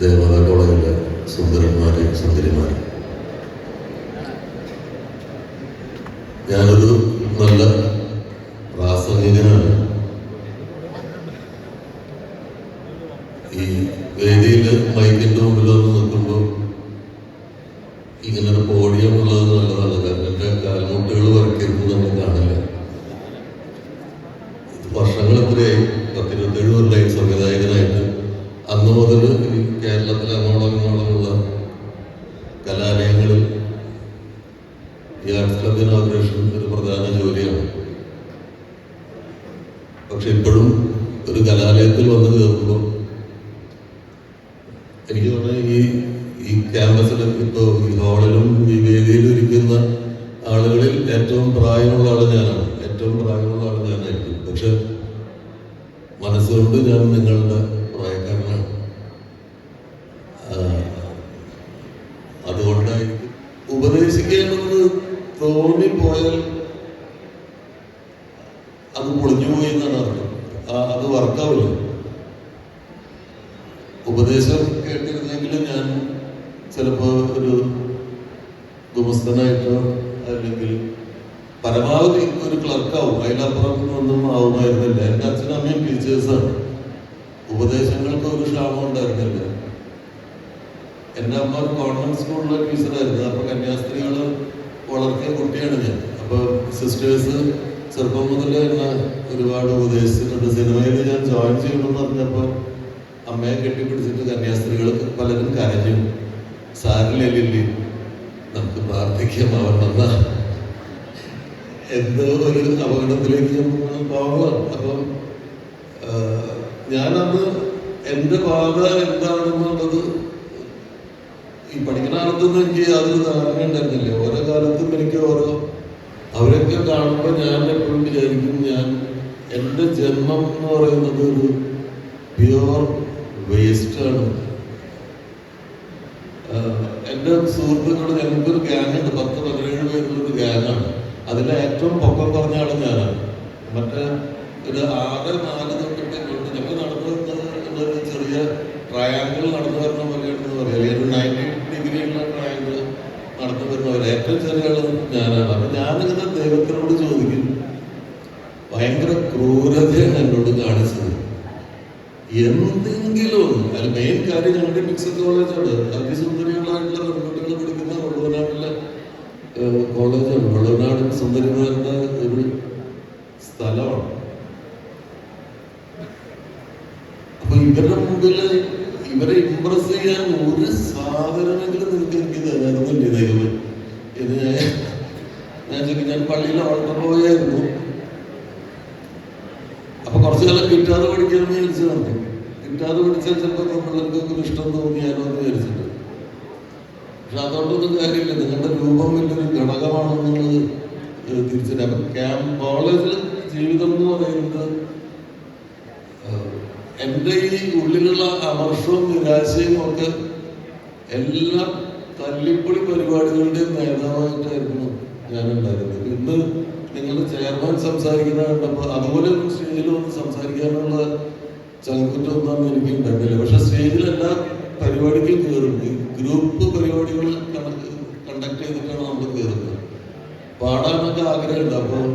ദേവത കോളേജിലെ സുന്ദരന്മാരെ സുന്ദരിമാരെ, ഞാനൊരു നല്ല പ്രാസംഗികനാണ്. ഈ വേദിയിൽ മൈക്കിൻ്റെ മുമ്പിൽ വന്ന് നിൽക്കുമ്പോൾ ഇങ്ങനൊരു പോഡിയം ഉള്ളത് നല്ലതാണ്. കാരണം എൻ്റെ കാൽമുട്ടുകൾ വരയ്ക്കരുത് നമ്മൾ കാണില്ല. വർഷങ്ങൾ എത്രയായി, 10-27 കൊല്ലമായി സംവിധായകനായിട്ട്. അന്ന് മുതൽ ഈ കേരളത്തിലെ അങ്ങോളമുള്ള കലാലയങ്ങളിൽ ഈ ആർട്സ് ക്ലബ് ഇനോഗ്രേഷൻ ഒരു പ്രധാന ജോലിയാണ്. പക്ഷെ ഇപ്പോഴും ഒരു കലാലയത്തിൽ വന്ന് കയറുമ്പോൾ എനിക്ക് തോന്നുന്നത് ഈ ക്യാമ്പസിൽ ഇപ്പോൾ ഈ ഹാളിലും ഈ വേദിയിലും ഇരിക്കുന്ന ആളുകളിൽ ഏറ്റവും പ്രായമുള്ള ആൾ ഞാനാണ്. പക്ഷെ മനസ്സുകൊണ്ട് ഞാൻ നിങ്ങളുടെ പ്രായക്കാരനാണ്. അതുകൊണ്ടായിരിക്കും ഉപദേശിക്കാനെന്ന് തോന്നിപ്പോയാൽ അത് പൊളിഞ്ഞുപോയി എന്നാണ് അർത്ഥം. അത് വർക്കാവില്ല. ഉപദേശം കേട്ടിരുന്നെങ്കിൽ ഞാൻ ചിലപ്പോൾ ഒരു ഗുമസ്തനായിട്ടോ അല്ലെങ്കിൽ പരമാവധി ഒരു ക്ലർക്കാവും. അതിലപ്പുറം ഒന്നും ആവുമായിരുന്നില്ല. എൻ്റെ അച്ഛനും അമ്മയും ടീച്ചേഴ്സാണ്. ഉപദേശങ്ങൾക്ക് ഒരു ക്ഷാമം ഉണ്ടായിരുന്നില്ല. എൻ്റെ അമ്മ ഒരു കോൺവെന്റ് സ്കൂളിലെ ടീച്ചറായിരുന്നു. അപ്പൊ കന്യാസ്ത്രീകൾ വളർത്തിയ കുട്ടിയാണ് ഞാൻ. അപ്പൊ സിസ്റ്റേഴ്സ് ചെറുപ്പം മുതൽ എന്നെ ഒരുപാട് ഉപദേശിച്ചിട്ടുണ്ട്. സിനിമയിൽ ഞാൻ ജോയിൻ ചെയ്യണമെന്ന് പറഞ്ഞപ്പോൾ അമ്മയെ കെട്ടിപ്പിടിച്ചിട്ട് കന്യാസ്ത്രീകൾ പലരും കരഞ്ഞു. സാരില്ലേ, നമുക്ക് പ്രാർത്ഥിക്കാം, അവൻ വന്ന എന്തോ ഒരു അപകടത്തിലേക്ക് ഞാൻ പോകണം. അപ്പം ഞാനന്ന് എൻ്റെ പാത എന്താണെന്നുള്ളത് ഈ പഠിക്കുന്ന കാലത്തൊന്നും എനിക്ക് യാതൊരു ധാരണ ഉണ്ടായിരുന്നില്ല. ഓരോ കാലത്തും എനിക്ക് അവരൊക്കെ കാണുമ്പോൾ ഞാൻ എപ്പോഴും വിചാരിക്കും, എൻ്റെ ജന്മം എന്ന് പറയുന്നത് ഒരു പ്യുവർ വേസ്റ്റാണ്. എൻ്റെ സുഹൃത്തുക്കൾ, ഞങ്ങൾക്കൊരു ഗ്യാങ്ങുണ്ട്, 10-17 പേരുള്ളൊരു ഗ്യാങ്ങാണ്. അതിലെ ഏറ്റവും പൊക്കം കുറഞ്ഞ ആള് ഞാനാണ്. മറ്റേ ഒരു 6-4 തൊട്ടിട്ട് ഞങ്ങൾ നടന്നു വരുന്നത് എന്നൊരു ചെറിയ ട്രയാങ്കിൾ നടന്നു വരുന്ന പോലെയാണെന്ന് പറയാം. ഒരു 90 ഡിഗ്രിയുള്ള ട്രയാങ്കിൾ നടന്നു വരുന്നവർ ഏറ്റവും ചെറിയ ആള് ഞാനാണ്. അപ്പൊ ഞാനിങ്ങനെ ദൈവത്തിനോട് ചോദിക്കും, ഭയങ്കര ക്രൂരതയാണ് എന്നോട് കാണിച്ചത്. എന്തെങ്കിലും അതിൽ മെയിൻ കാര്യം, ഞങ്ങളുടെ മിക്സഡ് കോളേജാണ്. അതിസുന്ദരികളായിട്ടുള്ള പെൺകുട്ടികൾ പഠിക്കുന്ന വള്ളുവനാട്ടിലെ കോളേജാണ്. വള്ളുവനാട് സുന്ദരിമാരുടെ ഒരു സ്ഥലമാണ്. അപ്പൊ ഇവരുടെ മുമ്പില് ഇവരെ ഇംപ്രസ് ചെയ്യാൻ ഒരു സാധനമെങ്കിലും നിങ്ങൾക്ക് എനിക്ക് തരാറുന്നില്ലേ ദൈവം എന്ന് ഞാൻ പള്ളിയിൽ ഓൾട്ടർ ബോയായിരുന്നു. അപ്പൊ കുറച്ചു കാലം ഗിറ്റാർ പഠിക്കാമെന്ന് വിചാരിച്ചു നടന്നു. ഗിറ്റാർ പഠിച്ചാൽ ചിലപ്പോൾ പിള്ളേർക്കൊക്കെ ഒരു ഇഷ്ടം തോന്നിയാലോ എന്ന് വിചാരിച്ചിട്ട്. പക്ഷെ അതുകൊണ്ടൊന്നും കാര്യമില്ല. നിങ്ങളുടെ രൂപം വലിയൊരു ഘടകമാണെന്നുള്ളത് തിരിച്ചറിയാം. അപ്പൊ കോളേജിൽ ജീവിതം എന്ന് പറയുന്നത് എൻ്റെ ഈ ഉള്ളിലുള്ള അമർഷവും നിരാശയും ഒക്കെ എല്ലാ തല്ലിപ്പൊളി പരിപാടികളുടെയും നേതാവായിട്ടായിരുന്നു ഞാനുണ്ടായിരുന്നത്. ഇന്ന് നിങ്ങൾ ചെയർമാൻ സംസാരിക്കുന്ന കണ്ടപ്പോൾ അതുപോലെ സ്റ്റേജിൽ വന്ന് സംസാരിക്കാനുള്ള ചങ്കുറ്റൊന്നും എനിക്ക് ഉണ്ടായിരുന്നില്ല. പക്ഷെ സ്റ്റേജിൽ എല്ലാ പരിപാടിക്കും കയറും. ഗ്രൂപ്പ് പരിപാടികൾ കണ്ടക്ട് ചെയ്തിട്ടാണ് നമ്മൾ കയറുന്നത്. പാടാനൊക്കെ ആഗ്രഹമുണ്ട്. അപ്പോൾ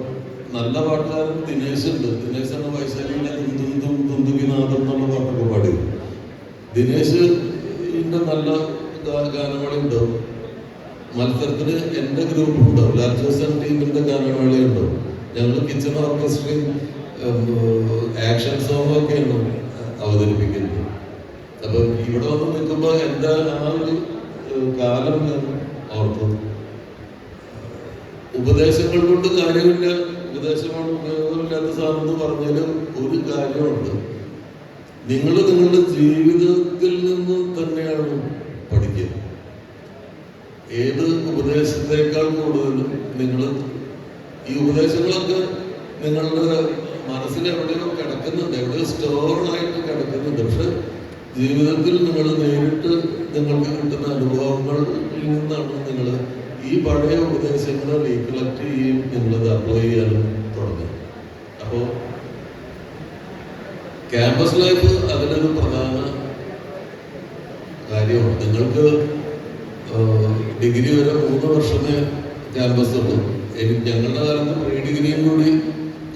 നല്ല പാട്ടുകാരൻ ദിനേശ് ഉണ്ട്. ദിനേശാണ് വൈശാലിയിലെ തുന്തുകിനാഥം എന്നുള്ള പാട്ടൊക്കെ പാടി. ദിനേശിന്റെ നല്ല ഗാനമേളയുണ്ടാവും. മത്സരത്തിന് എൻ്റെ ഗ്രൂപ്പ് ഉണ്ടാവും. ലാൽജോസൻ ടീമിന്റെ ഗാനമേളയുണ്ടാവും. ഞങ്ങൾ കിച്ചൺ ഓർക്കസ്ട്രയും ആക്ഷൻ സോങ്ങും ഒക്കെയാണ് അവതരിപ്പിക്കുന്നത്. അപ്പൊ ഇവിടെ വന്ന് നിൽക്കുമ്പോൾ എൻ്റെ ആ ഒരു കാലം ഞാൻ ഓർത്തു. ഉപദേശങ്ങൾ കൊണ്ട് കാര്യമില്ല, ഉപദേശമാണ് ഉപയോഗമില്ലാത്ത സാധനം എന്ന് പറഞ്ഞാലും ഒരു കാര്യമുണ്ട്. നിങ്ങൾ നിങ്ങളുടെ ജീവിതത്തിൽ നിന്ന് തന്നെയാണ് പഠിക്കുക. ഏത് ഉപദേശത്തെക്കാൾ കൂടുതലും നിങ്ങൾ ഈ ഉപദേശങ്ങളൊക്കെ നിങ്ങളുടെ മനസ്സിൽ എവിടെയോ കിടക്കുന്നുണ്ട്, എവിടെയോ സ്റ്റോറായിട്ട് കിടക്കുന്നുണ്ട്. പക്ഷെ ജീവിതത്തിൽ നിങ്ങൾ നേരിട്ട് നിങ്ങൾക്ക് കിട്ടുന്ന അനുഭവങ്ങളിൽ നിന്നാണ് നിങ്ങൾ ഈ പഴയ ഉപദേശങ്ങളെ റീകളക്ട് ചെയ്യുകയും നിങ്ങളത് അപ്ലൈ ചെയ്യാനും തുടങ്ങും. അപ്പോൾ ക്യാമ്പസ് ലൈഫ് അതിലൊരു പ്രധാന കാര്യമാണ്. നിങ്ങൾക്ക് ഡിഗ്രി വരെ 3 വർഷമേ ക്യാമ്പസ് ഉള്ളൂ. എനിക്ക് ഞങ്ങളുടെ കാലത്ത് പ്രീ ഡിഗ്രിയും കൂടി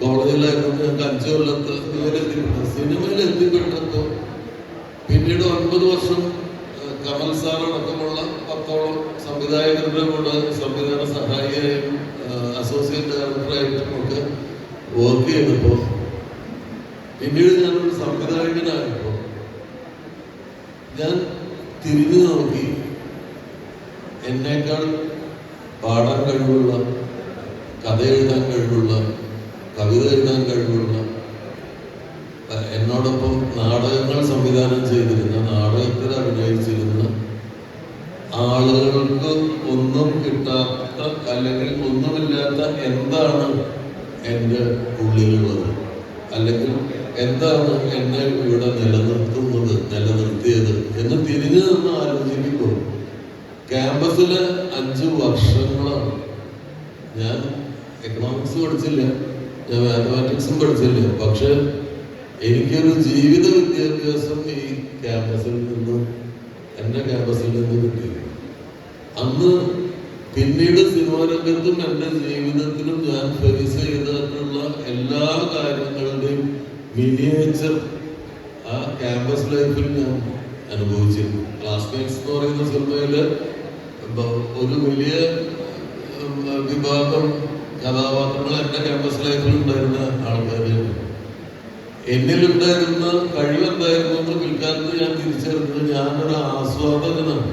കോളേജിലായിരുന്നു. ഞങ്ങൾക്ക് 5 കൊല്ലത്ത് സിനിമയിൽ എത്തിപ്പെട്ടപ്പോൾ പിന്നീട് 9 വർഷം കമൽ സാർ അടക്കമുള്ള 10ഓളം സംവിധായകരുടെ കൂടെ സംവിധാന സഹായിയായും അസോസിയേറ്റ് ഡയറക്ടറായിട്ടും ഒക്കെ വർക്ക് ചെയ്തപ്പോൾ പിന്നീട് ഞാനൊരു സംവിധായകനായപ്പോൾ ഞാൻ തിരിഞ്ഞു നോക്കി എന്നേക്കാൾ പാടാൻ കഴിവുള്ള, കഥ എഴുതാൻ കഴിവുള്ള, കവിത എഴുതാൻ കഴിവുള്ള, എന്നോടൊപ്പം നാടകങ്ങൾ സംവിധാനം ചെയ്തിരുന്ന, നാടകത്തിൽ അഭിനയിച്ചിരുന്ന ആളുകൾക്ക് ഒന്നും കിട്ടാത്ത അല്ലെങ്കിൽ ഒന്നുമില്ലാത്ത എന്താണ് എൻ്റെ ഉള്ളിലുള്ളത്, അല്ലെങ്കിൽ എന്താണ് എന്നെ ഇവിടെ നിലനിർത്തിയത് എന്ന് തിരിഞ്ഞു നിന്ന് ആലോചിക്കുമ്പോൾ ക്യാമ്പസിലെ 5 വർഷങ്ങളാണ്. ഞാൻ എക്കണോമിക്സ് പഠിച്ചില്ല, ഞാൻ മാത്തമാറ്റിക്സും പഠിച്ചില്ല, പക്ഷെ എനിക്കൊരു ജീവിത വിദ്യാഭ്യാസം ഈ ക്യാമ്പസിൽ നിന്ന്, എൻ്റെ ക്യാമ്പസിൽ നിന്ന് കിട്ടിയത്. അന്ന് പിന്നീട് സിനിമാ രംഗത്തും എൻ്റെ ജീവിതത്തിലും ഞാൻ ഫേസ് ചെയ്തിട്ടുള്ള എല്ലാ കാര്യങ്ങളുടെയും മിനിയേച്ചർ ആ ക്യാമ്പസ് ലൈഫിൽ ഞാൻ അനുഭവിച്ചിരുന്നു. ക്ലാസ്മേറ്റ്സ് എന്ന് പറയുന്ന സിനിമയില് ഒരു വലിയ വിഭാഗം കഥാപാത്രങ്ങൾ എൻ്റെ ക്യാമ്പസ് ലൈഫിൽ ഉണ്ടായിരുന്ന ആൾക്കാര്. എന്നിലുണ്ടായിരുന്ന കഴിവെന്തായിരുന്നു എന്ന് പിൽക്കാലത്ത് ഞാൻ തിരിച്ചറിഞ്ഞത് ഞാനൊരു ആസ്വാദകനാണ്.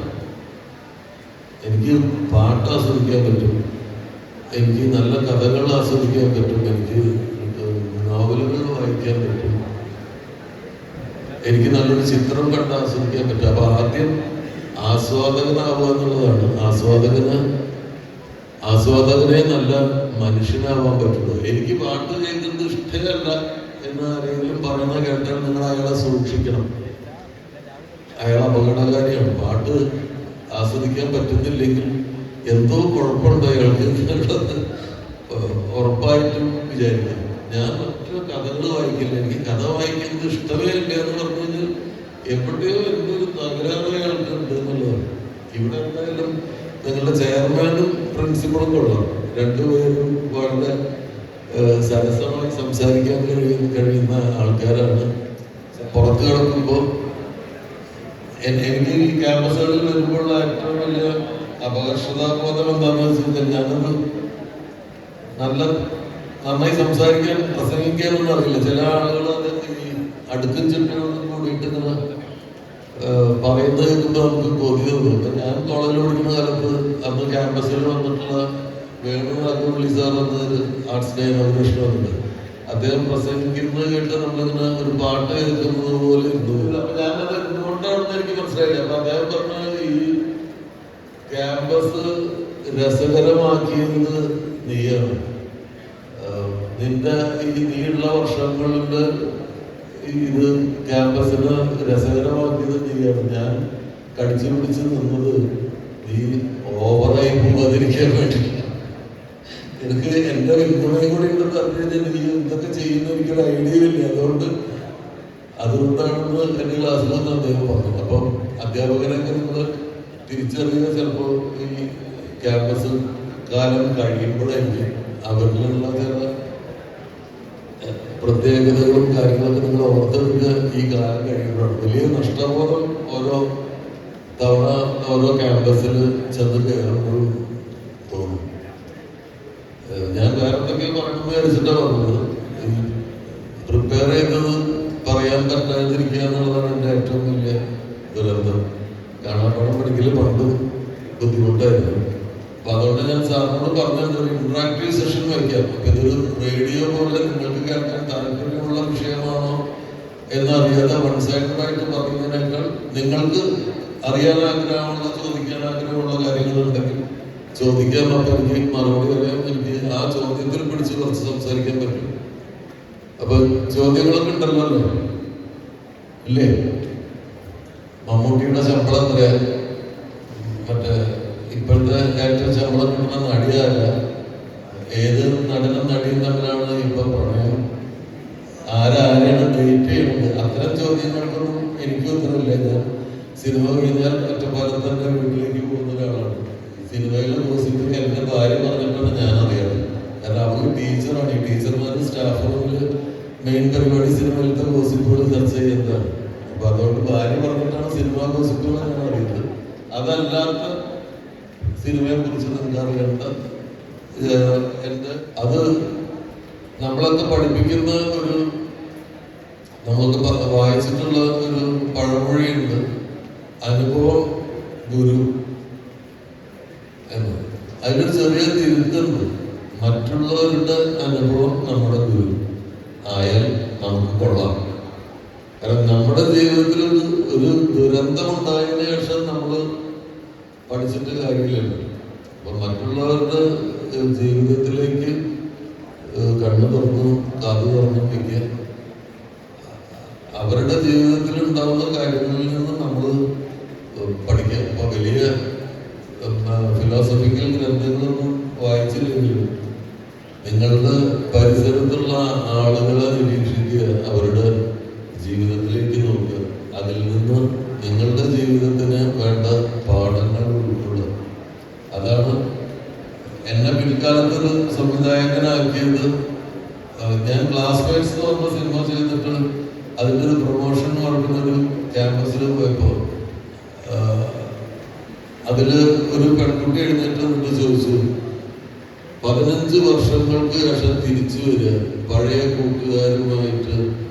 എനിക്ക് പാട്ട് ആസ്വദിക്കാൻ പറ്റും, എനിക്ക് നല്ല കഥകൾ ആസ്വദിക്കാൻ പറ്റും, എനിക്ക് നോവലുകൾ വായിക്കാൻ പറ്റും, എനിക്ക് നല്ലൊരു ചിത്രം കണ്ട് ആസ്വദിക്കാൻ പറ്റും. അപ്പൊ ആദ്യം ആസ്വാദകനാവുക എന്നുള്ളതാണ്. ആസ്വാദകനെ നല്ല മനുഷ്യനാവാൻ പറ്റുള്ളൂ. എനിക്ക് പാട്ട് കേൾക്കുന്നത് ഇഷ്ടമല്ല എന്ന് ആരെങ്കിലും പറയുന്ന കേട്ടാൽ നിങ്ങൾ അയാളെ സൂക്ഷിക്കണം. അയാൾ അപകടകാരിയാണ്. പാട്ട് ആസ്വദിക്കാൻ പറ്റുന്നില്ലെങ്കിൽ എന്തോ കുഴപ്പമുണ്ട് അയാൾക്ക് ഉറപ്പായിട്ടും വിചാരിക്കാം. ഞാൻ മറ്റു കഥകൾ വായിക്കില്ല, എനിക്ക് കഥ വായിക്കുന്നത് ഇഷ്ടമേ ഇല്ല എന്ന് പറഞ്ഞു കഴിഞ്ഞാൽ എവിടെയോ എന്തൊരു തകരാറ് അയാൾക്കുണ്ട് എന്നുള്ളതാണ്. ഇവിടെ എന്തായാലും നിങ്ങളുടെ ചെയർമാനും പ്രിൻസിപ്പളും കൊള്ളാം, രണ്ടുപേരും വളരെ സരസമായി സംസാരിക്കാൻ കഴിയുന്ന ആൾക്കാരാണ്. പുറത്തു കിടക്കുമ്പോൾ എനിക്ക് ഈ ക്യാമ്പസുകളിൽ വരുമ്പോഴുള്ള ഏറ്റവും വലിയ അപകർഷതാബോധം എന്താണെന്ന് വെച്ചാൽ ഞാനത് നന്നായി സംസാരിക്കാൻ, പ്രസംഗിക്കാനൊന്നും അറിയില്ല. ചില ആളുകൾ അത് ഈ അടുക്കും ചിട്ടയോടും കൂടിയിട്ട് ഇങ്ങനെ പറയുന്നത് കേൾക്കുമ്പോൾ നമുക്ക് കൊതി തോന്നും. ഞാൻ കോളേജിൽ പഠിക്കുന്ന കാലത്ത് അന്ന് ക്യാമ്പസിൽ വന്നിട്ടുള്ള വേണുപള്ളി സാർ എന്നൊരു ആർട്സ് ഡേ ഇനോഗ്രേഷനുണ്ട്. അദ്ദേഹം പ്രസംഗിക്കുന്നത് കേട്ട് നമ്മളിങ്ങനെ ഒരു പാട്ട് കേൾക്കുന്നത് പോലെ ഇരുന്നു. അപ്പൊ ഞാനത് എന്തുകൊണ്ടാണെന്ന് എനിക്ക് മനസ്സിലായില്ല. അപ്പൊ അദ്ദേഹം പറഞ്ഞ ഈ ക്യാമ്പസ് രസകരമാക്കിയത് നീയാണ്, നിന്റെ ഈ നീയുള്ള വർഷങ്ങളില് ഇത് ക്യാമ്പസിന് രസകരമാക്കിയത് നീയാണ്. ഞാൻ കടിച്ചു പിടിച്ച് നിന്നത് നീ ഓവറായി പോകാതിരിക്കാൻ വേണ്ടിയില്ല. എനിക്ക് എന്റെ പിന്തുണയും കൂടി ഉണ്ടെന്ന് അറിഞ്ഞു കഴിഞ്ഞാൽ നീ എന്തൊക്കെ ചെയ്യുന്ന എനിക്കൊരു ഐഡിയ ഇല്ല. അതുകൊണ്ടാണെന്ന് എന്റെ ക്ലാസ്സിൽ നിന്ന് അദ്ദേഹം പറഞ്ഞു. അപ്പം അധ്യാപകരൊക്കെ നിങ്ങൾ തിരിച്ചറിയുക ചിലപ്പോൾ ഈ ക്യാമ്പസ് കാലം കഴിയുമ്പോഴായിരിക്കും അവരിലുള്ള ചില പ്രത്യേകതകളും കാര്യങ്ങളൊക്കെ നിങ്ങൾ ഓർത്തെടുക്കുക. ഈ കാലം കഴിയുമ്പോഴാണ് വലിയ നഷ്ടബോധം ഓരോ തവണ ഓരോ ക്യാമ്പസിൽ ചെന്ന് കയറുമ്പോൾ തോന്നും. ഞാൻ വേറെ എന്തൊക്കെയോ പറയണമെന്ന് വിചാരിച്ചിട്ടാണ് പറഞ്ഞത്. പ്രിപ്പയർ ചെയ്തത് പറയാൻ പറ്റാതിരിക്കുക എന്നുള്ളതാണ് എൻ്റെ ഏറ്റവും വലിയ ദുരന്തം. കാണാപ്പാടം പഠിക്കൽ പണ്ടും ബുദ്ധിമുട്ടായിരുന്നു. അപ്പൊ അതുകൊണ്ട് ഞാൻ സാറിനോട് പറഞ്ഞത് ഒരു ഇന്ററാക്റ്റീവ് സെഷൻ വയ്ക്കാം. അപ്പൊ ഇതൊരു റേഡിയോ പോലെ നിങ്ങൾക്ക് കേൾക്കാൻ താല്പര്യമുള്ള വിഷയമാണോ എന്നറിയാതെ വൺ സൈഡഡ് ആയിട്ട് പറയുന്നതിനേക്കാൾ നിങ്ങൾക്ക് അറിയാൻ ആഗ്രഹമുള്ള, ചോദിക്കാൻ ആഗ്രഹമുള്ള കാര്യങ്ങളുണ്ടെങ്കിൽ ചോദിക്കാൻ. അപ്പൊ എനിക്ക് മറുപടി പറയാൻ, എനിക്ക് ആ ചോദ്യത്തിൽ പിടിച്ച് കുറച്ച് സംസാരിക്കാൻ പറ്റും. അപ്പൊ ചോദ്യങ്ങളൊക്കെ ഉണ്ടല്ലോ അല്ലേ? ഇല്ലേ? മമ്മൂട്ടിയുടെ ശമ്പളം എത്രയാ? മറ്റേ ഇപ്പോഴത്തെ ഏറ്റവും ശമ്പളം കിട്ടുന്ന നടിയാല്ല. ഏത് നടനും നടിയും തമ്മിലാണ് ഇപ്പൊ പ്രണയം? ആരാരെയാണ് ഡേറ്റ് ചെയ്യുന്നത്? അത്തരം ചോദ്യങ്ങൾക്കൊന്നും എനിക്ക് ഉത്തരവില്ല. ഞാൻ സിനിമ കഴിഞ്ഞാൽ ഒറ്റപ്പാലം തന്നെ വീട്ടിലേക്ക് പോകുന്ന ഒരാളാണ്. സിനിമയിലെ ഗോസിപ്പ് എന്റെ ഭാര്യ പറഞ്ഞിട്ടാണ് ഞാൻ അറിയാറ്. കാരണം അവര് ടീച്ചറാണ്. ഈ ടീച്ചർമാരും സ്റ്റാഫ് റൂമിൽ മെയിൻ പരിപാടി സിനിമയിലത്തെ ഗോസിപ്പുകൾ ചർച്ച ചെയ്യുന്നതാണ്. അപ്പൊ അതുകൊണ്ട് ഭാര്യ പറഞ്ഞിട്ടാണ് സിനിമ ഗോസിപ്പുകൾ ഞാൻ അറിയുന്നത്. അതല്ലാത്ത സിനിമയെ കുറിച്ച് നിങ്ങൾക്ക് അറിയേണ്ട അത് നമ്മളൊക്കെ പഠിപ്പിക്കുന്ന നമുക്ക് വായിച്ചിട്ടുള്ള ഒരു പഴമൊഴിയുണ്ട്, അനുഭവം ഗുരു എന്ന്. അതിനൊരു ചെറിയ തിരുത്തുണ്ട്. മറ്റുള്ളവരുടെ അനുഭവം നമ്മുടെ ഗുരു ആയാൽ നമുക്ക് കൊള്ളാം. കാരണം നമ്മുടെ ജീവിതത്തിൽ ഒരു ദുരന്തം ഉണ്ടായതിനു ശേഷം നമ്മൾ പഠിച്ചിട്ട് കാര്യമില്ലല്ലോ. അപ്പൊ മറ്റുള്ളവരുടെ ജീവിതത്തിലേക്ക് കണ്ണു തുറന്നു കാതു തുറന്നു വയ്ക്കുക. അവരുടെ ജീവിതത്തിൽ ഉണ്ടാവുന്ന കാര്യങ്ങളിൽ നിന്ന് നമ്മൾ പഠിക്കുക. അപ്പൊ വലിയ ഫിലോസഫിക്കൽ ഗ്രന്ഥങ്ങളൊന്നും വായിച്ചില്ലെങ്കിലും നിങ്ങളുടെ പരിസരത്തുള്ള ആളുകളെ നിരീക്ഷിക്കുക, അവരുടെ ജീവിതത്തിലേക്ക് നോക്കുക, അതിൽ നിന്ന് നിങ്ങളുടെ ജീവിതത്തിന് വേണ്ട പാഠങ്ങൾ ഉൾക്കൊള്ളുക. അതാണ് എന്നെ പിൽക്കാലത്തൊരു സംവിധായകനാക്കിയത്. ഞാൻ ക്ലാസ്മേറ്റ്സ് എന്ന് പറഞ്ഞ സിനിമ ചെയ്തിട്ട് അതിൻ്റെ ഒരു പ്രൊമോഷൻ നടക്കുന്നൊരു ക്യാമ്പസിൽ പോയപ്പോൾ അതില് ഒരു പെൺകുട്ടി എഴുന്നേറ്റ് നിന്നിട്ട് ചോദിച്ചു, 15 വർഷങ്ങൾക്ക് ശേഷം തിരിച്ചു വരിക, പഴയ കൂട്ടുകാരുമായിട്ട്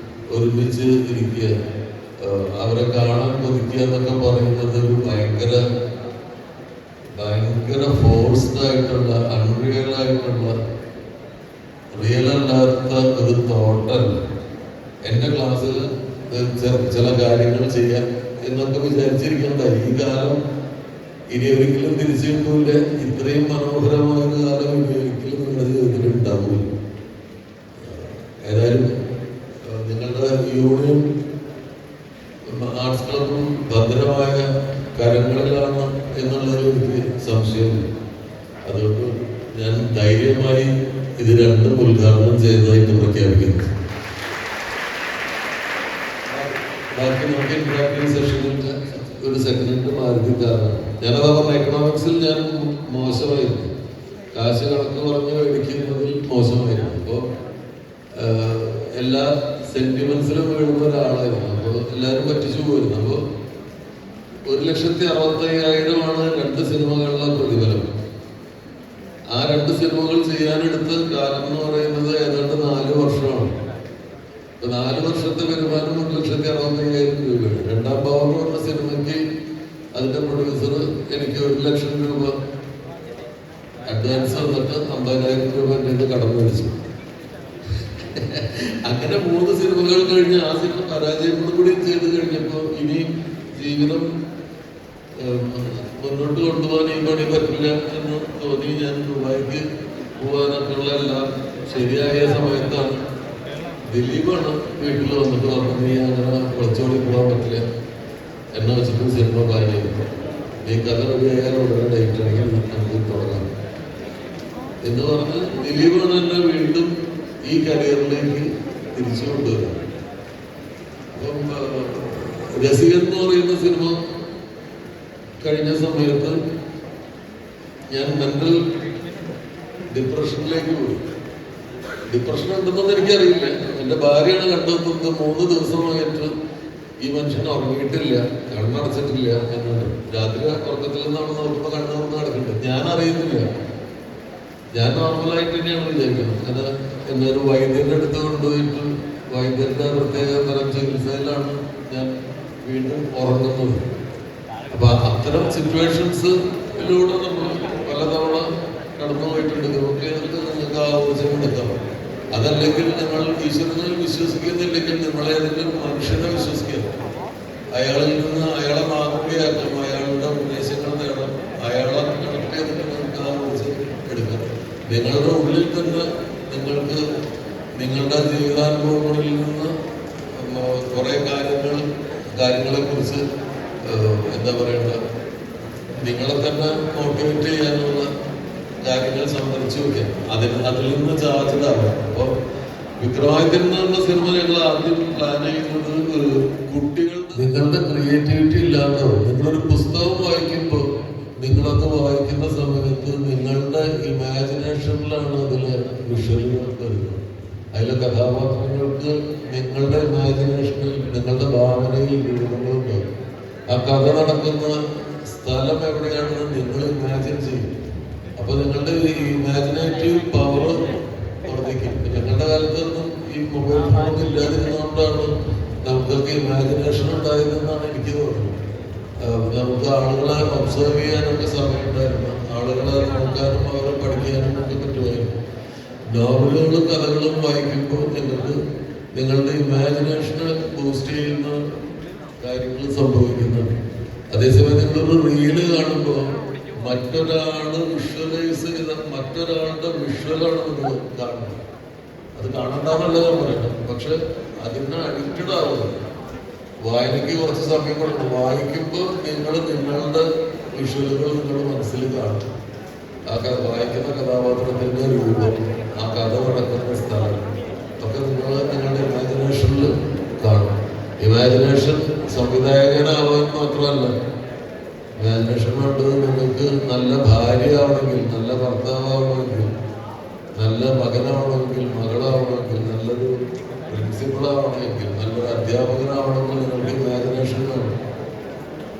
ഒരുമിച്ച് ഇരിക്കുക, അവരെ കാണാൻ കൊതിക്കുക എന്നൊക്കെ പറയുന്നത് ഒരു ഭയങ്കര ഫോഴ്സ്ഡ് ആയിട്ടുള്ള അൺറിയൽ ആയിട്ടുള്ള റിയൽ അല്ലാത്ത ഒരു തോട്ടല്ല. എൻ്റെ ക്ലാസ്സിൽ ചില കാര്യങ്ങൾ ചെയ്യാൻ എന്നൊക്കെ വിചാരിച്ചിരിക്കണ്ട. ഈ കാലം ഇനി ഒരിക്കലും തിരിച്ചു കിട്ടൂല. ഇത്രയും മനോഹരമായ ഒരു കാലം ഇനി ഒരിക്കലും നിങ്ങളുടെ ജീവിതത്തിൽ ഉണ്ടാവില്ല. ഏതായാലും നിങ്ങളുടെ യൂണിയൻ ആർട്സ് ക്ലബും ഭദ്രമായ കരങ്ങളിലാണ് എന്നുള്ളതിൽ എനിക്ക് സംശയമില്ല. അതുകൊണ്ട് ഞാൻ ധൈര്യമായി ഇത് രണ്ടും ഉദ്ഘാടനം ചെയ്തതായിട്ട് പ്രഖ്യാപിക്കുന്നു. ബാക്കി നമുക്ക് ഇന്ററാക്റ്റീവ് സെഷനിൽ ഒരു സെക്കൻഡ് മാറ്റിക്കാറാണ്. ഞാനതാ പറഞ്ഞ എക്കണോമിക്സിൽ ഞാൻ മോശമായിരുന്നു, കാശ് കണക്ക് പറഞ്ഞ് മേടിക്കുന്നതിൽ മോശമായിരുന്നു. അപ്പോൾ എല്ലാ സെന്റിമെന്റ്സിലും വീഴുന്ന ഒരാളായിരുന്നു. അപ്പോൾ എല്ലാവരും പറ്റിച്ചു പോയിരുന്നു. അപ്പോൾ 1,65,000 2 സിനിമകളിലെ പ്രതിഫലം. ആ 2 സിനിമകൾ ചെയ്യാനെടുത്ത കാലം എന്ന് പറയുന്നത് ഏതാണ്ട് 4 വർഷമാണ്. 4 വർഷത്തെ വരുമാനം 1,65,000 രൂപയാണ്. രണ്ടാം ഭാവം എന്ന് പറഞ്ഞ സിനിമയ്ക്ക് അതിന്റെ പ്രൊഡ്യൂസർ എനിക്ക് 1,00,000 രൂപ അഡ്വാൻസ് വന്നിട്ട് 50,000 രൂപ എൻ്റെ കടം മേടിച്ചു. അങ്ങനെ 3 സിനിമകൾ കഴിഞ്ഞ് ആ സിനിമ പരാജയപ്പെടും കൂടി ചെയ്ത് കഴിഞ്ഞപ്പോൾ ഇനി ജീവിതം മുന്നോട്ട് കൊണ്ടുപോകാൻ ഈ പണി പറ്റില്ല എന്ന് തോന്നി ഞാൻ ദുബായിക്ക് പോകാനൊക്കെയുള്ള എല്ലാം ശരിയായ സമയത്താണ് ദിലീപാണ് വീട്ടിൽ വന്നിട്ട് പറഞ്ഞു, നീ അങ്ങനെ കുറച്ചുകൂടി പോകാൻ പറ്റില്ല, എന്നെ വെച്ചിട്ട് സിനിമ പ്ലാൻ ചെയ്തു, നീ കഥ റെഡിയായാൽ ഉടനെ ഡേറ്റ് ആണെങ്കിൽ നമുക്ക് തുടങ്ങാം എന്ന് പറഞ്ഞ് ദിലീപാണ് എന്നെ വീണ്ടും ഈ കരിയറിലേക്ക് തിരിച്ചു കൊണ്ടുവരുന്നത്. അപ്പം രസികൻ എന്ന് പറയുന്ന സിനിമ കഴിഞ്ഞ സമയത്ത് ഞാൻ മെന്റൽ ഡിപ്രഷനിലേക്ക് പോയി. ഡിപ്രഷൻ ഉണ്ടെന്നൊന്നും എനിക്കറിയില്ല. എൻ്റെ ഭാര്യയാണ് കണ്ടെത്തുന്നത് 3 ദിവസമായിട്ട് ഈ മനുഷ്യൻ ഉറങ്ങിയിട്ടില്ല, കണ്ണടച്ചിട്ടില്ല എന്നുണ്ട്. രാത്രി ഉറക്കത്തിൽ നിന്നാണ് നോക്കുമ്പോൾ കണ്ണുറന്ന് നടക്കുന്നുണ്ട്. ഞാൻ അറിയുന്നില്ല. ഞാൻ നോർമലായിട്ട് തന്നെയാണ് വിചാരിക്കുന്നത്. അങ്ങനെ എന്നൊരു വൈദ്യരുടെ അടുത്ത് കൊണ്ടുപോയിട്ട് വൈദ്യരുടെ പ്രത്യേക തരം ചികിത്സയിലാണ് ഞാൻ വീണ്ടും ഉറങ്ങുന്നത്. അപ്പൊ അത്തരം സിറ്റുവേഷൻസിലൂടെ നമ്മൾ പലതവണ കടന്നു പോയിട്ടുണ്ട്. നമുക്ക് നിങ്ങൾക്ക് ആ ഊർജ്ജം എടുക്കാം. അതല്ലെങ്കിൽ നിങ്ങൾ ഈശ്വരനിൽ വിശ്വസിക്കുന്നില്ലെങ്കിൽ നിങ്ങളെ ഏതെങ്കിലും മനുഷ്യനെ വിശ്വസിക്കുക. അയാളിൽ നിന്ന് അയാളെ മാതൃകയാക്കാം, അയാളുടെ ഉപദേശങ്ങൾ നേടാം, അയാളെ കണക്ട് ചെയ്തിട്ട് നിങ്ങൾക്ക് ആ ഊർജ്ജം എടുക്കാം. നിങ്ങളുടെ ഉള്ളിൽ തന്നെ നിങ്ങൾക്ക് നിങ്ങളുടെ ജീവിതാനുഭവങ്ങളിൽ നിന്ന് കുറെ കാര്യങ്ങളെ കുറിച്ച് എന്താ പറയണ്ട, നിങ്ങളെ തന്നെ മോട്ടിവേറ്റ് ചെയ്യാനുള്ള കാര്യങ്ങൾ സംഭരിച്ചു വയ്ക്കാം. അതിൽ നിന്ന് ചാർജാവും. അപ്പോൾ വിക്രമാദിത്യൻ എന്നുള്ള സിനിമ ഞങ്ങൾ ആദ്യം പ്ലാൻ ചെയ്യുന്നത് കുട്ടികൾ, നിങ്ങളുടെ ക്രിയേറ്റിവിറ്റി ഇല്ലാത്തവർ, നിങ്ങളൊരു പുസ്തകം വായിക്കുമ്പോൾ നിങ്ങളത് വായിക്കുന്ന സമയത്ത് നിങ്ങളുടെ ഇമാജിനേഷനിലാണ് അതിലെ വിഷ്വലുകൾ വരുന്നത്. അതിലെ കഥാപാത്രങ്ങൾക്ക് നിങ്ങളുടെ ഇമാജിനേഷനിൽ, നിങ്ങളുടെ ഭാവനയിൽ രൂപങ്ങളുണ്ട്. ആ കഥ നടക്കുന്ന സ്ഥലം എവിടെയാണെന്ന് നിങ്ങൾ ഇമാജിൻ ചെയ്യും. അപ്പൊ നിങ്ങളുടെ ഇമാജിനേറ്റീവ് പവർ വർദ്ധിക്കും. ഞങ്ങളുടെ കാലത്തൊന്നും ഈ മൊബൈൽ ഫോൺ ഇല്ലാതിരുന്നതുകൊണ്ടാണ് നമുക്കൊക്കെ ഇമാജിനേഷൻ ഉണ്ടായതെന്നാണ് എനിക്ക് തോന്നുന്നത്. നമുക്ക് ആളുകളെ ഒബ്സർവ് ചെയ്യാനൊക്കെ സമയമുണ്ടായിരുന്നു, ആളുകളെ നോക്കാനും അവരെ പഠിക്കാനും ഒക്കെ പറ്റുമായിരുന്നു. നോവലുകളും കഥകളും വായിക്കുമ്പോൾ നിങ്ങൾക്ക് നിങ്ങളുടെ ഇമാജിനേഷനെ ബൂസ്റ്റ് ചെയ്യുന്ന കാര്യങ്ങൾ സംഭവിക്കുന്നുണ്ട്. അതേസമയം നിങ്ങളൊരു റീല് കാണുമ്പോൾ മറ്റൊരാള് വിഷ്വലൈസ് ചെയ്ത മറ്റൊരാളുടെ വിഷ്വലാണ് നിങ്ങൾ കാണുന്നത്. അത് കാണണ്ടെന്നല്ല ഞാൻ പറയണം, പക്ഷെ അതിന് അഡിക്റ്റഡ് ആവുന്നത്. വായനയ്ക്ക് കുറച്ച് സമയം കൊടുക്കണം. വായിക്കുമ്പോൾ നിങ്ങളുടെ വിഷ്വലുകൾ നിങ്ങൾ മനസ്സിൽ കാണും. ആ വായിക്കുന്ന കഥാപാത്രത്തിന്റെ രൂപം, ആ കഥ നടക്കുന്ന സ്ഥലം ഒക്കെ നിങ്ങളുടെ ഇമാജിനേഷനിൽ കാണും. ഇമാജിനേഷൻ സംവിധായകനാവാൻ മാത്രമല്ല, ഇമാജിനേഷൻ വേണ്ടത് നിങ്ങൾക്ക് നല്ല ഭാര്യ ആവണമെങ്കിൽ, നല്ല ഭർത്താവണമെങ്കിൽ, നല്ല മകനാവണമെങ്കിൽ, മകളാവണമെങ്കിൽ, നല്ലൊരു പ്രിൻസിപ്പളാവണമെങ്കിൽ, നല്ലൊരു അധ്യാപകനാവണമെങ്കിൽ നിങ്ങൾക്ക് ഇമാജിനേഷൻ വേണം.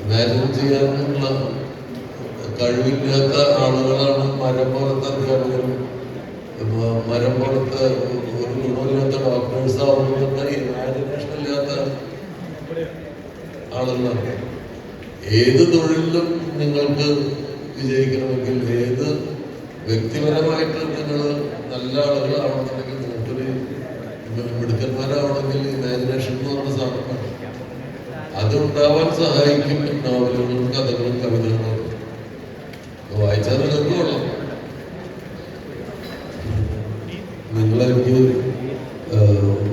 ഇമാജിൻ ചെയ്യാനുള്ള കഴിവില്ലാത്ത ആളുകളാണ് മരം പോലത്തെ അധ്യാപകരും, മരം പോലത്തെ ഒരു ഗുണമില്ലാത്ത ഡോക്ടേഴ്സ് ആവുന്നതൊക്കെ ഇമാജിനേഷൻ ഇല്ലാത്ത ആളുകളാണ്. ഏത് തൊഴിലിലും നിങ്ങൾക്ക് വിജയിക്കണമെങ്കിൽ, ഏത് വ്യക്തിപരമായിട്ട് നിങ്ങൾ നല്ല ആളുകളാവണമെന്നുണ്ടെങ്കിൽ, നിങ്ങൾക്കൊരു മിടുക്കന്മാരാവണമെങ്കിൽ ഇമാജിനേഷൻ എന്ന് പറഞ്ഞ സാധനമാണ്. അതുണ്ടാവാൻ സഹായിക്കും നോവലുകളും കഥകളും കവിതകളും. വായിച്ചാൽ നിങ്ങൾക്ക് കൊള്ളാം. നിങ്ങളെനിക്ക്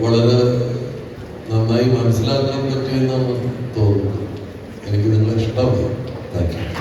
വളരെ നന്നായി മനസ്സിലാക്കാൻ പറ്റിയെന്നാണ് തോന്നുന്നത്. എനിക്ക് നിങ്ങളെ ഇഷ്ടമായി. Thank you.